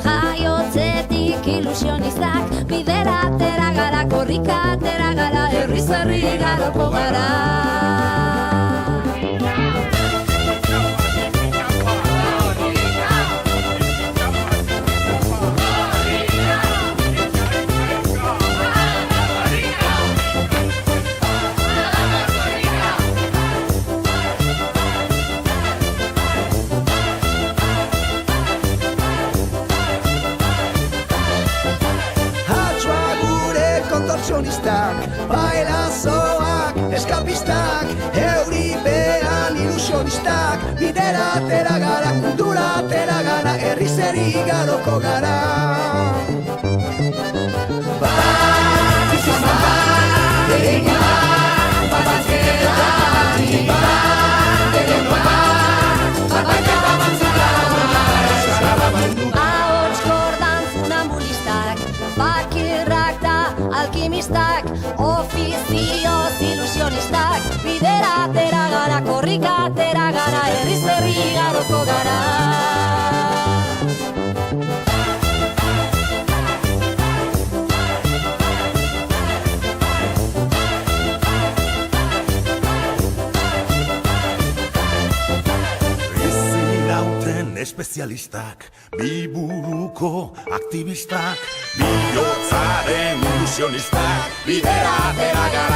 Jaiotzetik ilusionistak, bidera atera gara, korrika atera gara, herriz herri igaroko gara. Bailazoak, eskapistak, euripean ilusionistak, bidera atera gara, kultura atera gara, herriz herri igaroko gara. Ahots gordan funambulistak, fakirrak da alkimistak, ofizioz ilusionistak, bidera atera gara, korrika atera gara, herriz herri igaroko gara. Espezialistak, biburuko aktivistak, bihotzaren ilusionistak, bidera atera gara.